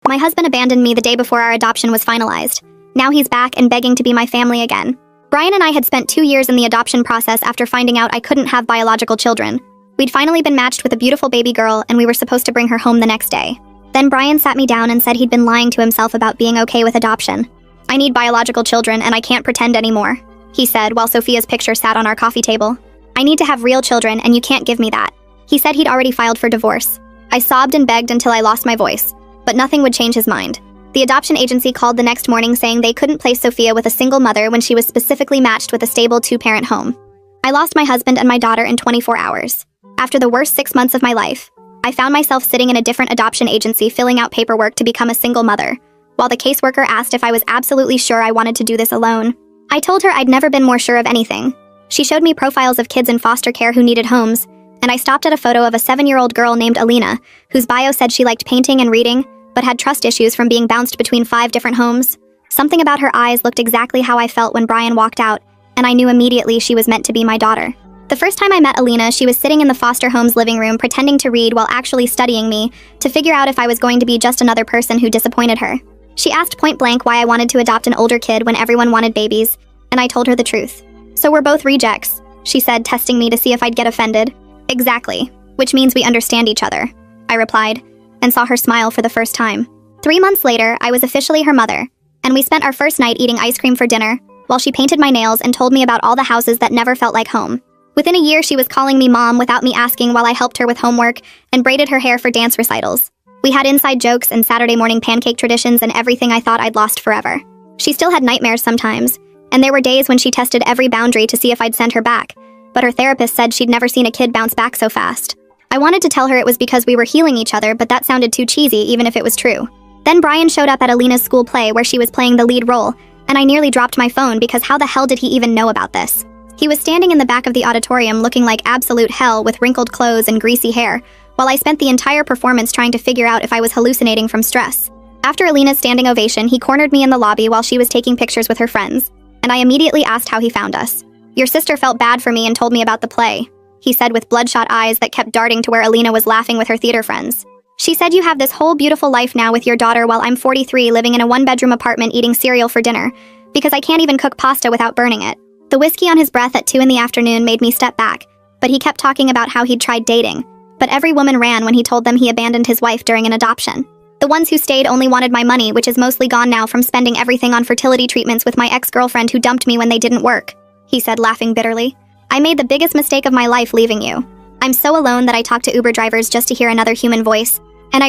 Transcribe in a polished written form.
My husband abandoned me the day before our adoption was finalized. Now he's back and begging to be my family again. Brian and I had spent 2 years in the adoption process after finding out I couldn't have biological children. We'd finally been matched with a beautiful baby girl, and we were supposed to bring her home the next day. Then Brian sat me down and said he'd been lying to himself about being okay with adoption. "I need biological children, and I can't pretend anymore," he said while Sophia's picture sat on our coffee table. "I need to have real children, and you can't give me that." He said he'd already filed for divorce. I sobbed and begged until I lost my voice, but nothing would change his mind. The adoption agency called the next morning saying they couldn't place Sophia with a single mother when she was specifically matched with a stable 2-parent home. I lost my husband and my daughter in 24 hours. After the worst 6 months of my life, I found myself sitting in a different adoption agency filling out paperwork to become a single mother, while the caseworker asked if I was absolutely sure I wanted to do this alone. I told her I'd never been more sure of anything. She showed me profiles of kids in foster care who needed homes, and I stopped at a photo of a 7-year-old girl named Alina, whose bio said she liked painting and reading, but had trust issues from being bounced between 5 different homes. Something about her eyes looked exactly how I felt when Brian walked out, and I knew immediately she was meant to be my daughter. The first time I met Alina, she was sitting in the foster home's living room pretending to read while actually studying me to figure out if I was going to be just another person who disappointed her. She asked point blank why I wanted to adopt an older kid when everyone wanted babies, and I told her the truth. "So we're both rejects," she said, testing me to see if I'd get offended. "Exactly, which means we understand each other," I replied, and saw her smile for the first time. 3 months later, I was officially her mother, and we spent our first night eating ice cream for dinner, while she painted my nails and told me about all the houses that never felt like home. Within a year, she was calling me mom without me asking while I helped her with homework and braided her hair for dance recitals. We had inside jokes and Saturday morning pancake traditions and everything I thought I'd lost forever. She still had nightmares sometimes, and there were days when she tested every boundary to see if I'd send her back, but her therapist said she'd never seen a kid bounce back so fast. I wanted to tell her it was because we were healing each other, but that sounded too cheesy even if it was true. Then Brian showed up at Alina's school play where she was playing the lead role, and I nearly dropped my phone because how the hell did he even know about this? He was standing in the back of the auditorium looking like absolute hell with wrinkled clothes and greasy hair, while I spent the entire performance trying to figure out if I was hallucinating from stress. After Alina's standing ovation, he cornered me in the lobby while she was taking pictures with her friends, and I immediately asked how he found us. "Your sister felt bad for me and told me about the play," he said with bloodshot eyes that kept darting to where Alina was laughing with her theater friends. "She said you have this whole beautiful life now with your daughter while I'm 43 living in a 1-bedroom apartment eating cereal for dinner, because I can't even cook pasta without burning it." The whiskey on his breath at 2 in the afternoon made me step back, but he kept talking about how he'd tried dating, but every woman ran when he told them he abandoned his wife during an adoption. The ones who stayed only wanted my money, which is mostly gone now from spending everything on fertility treatments with my ex-girlfriend who dumped me when they didn't work, he said, laughing bitterly. "I made the biggest mistake of my life leaving you. I'm so alone that I talk to Uber drivers just to hear another human voice,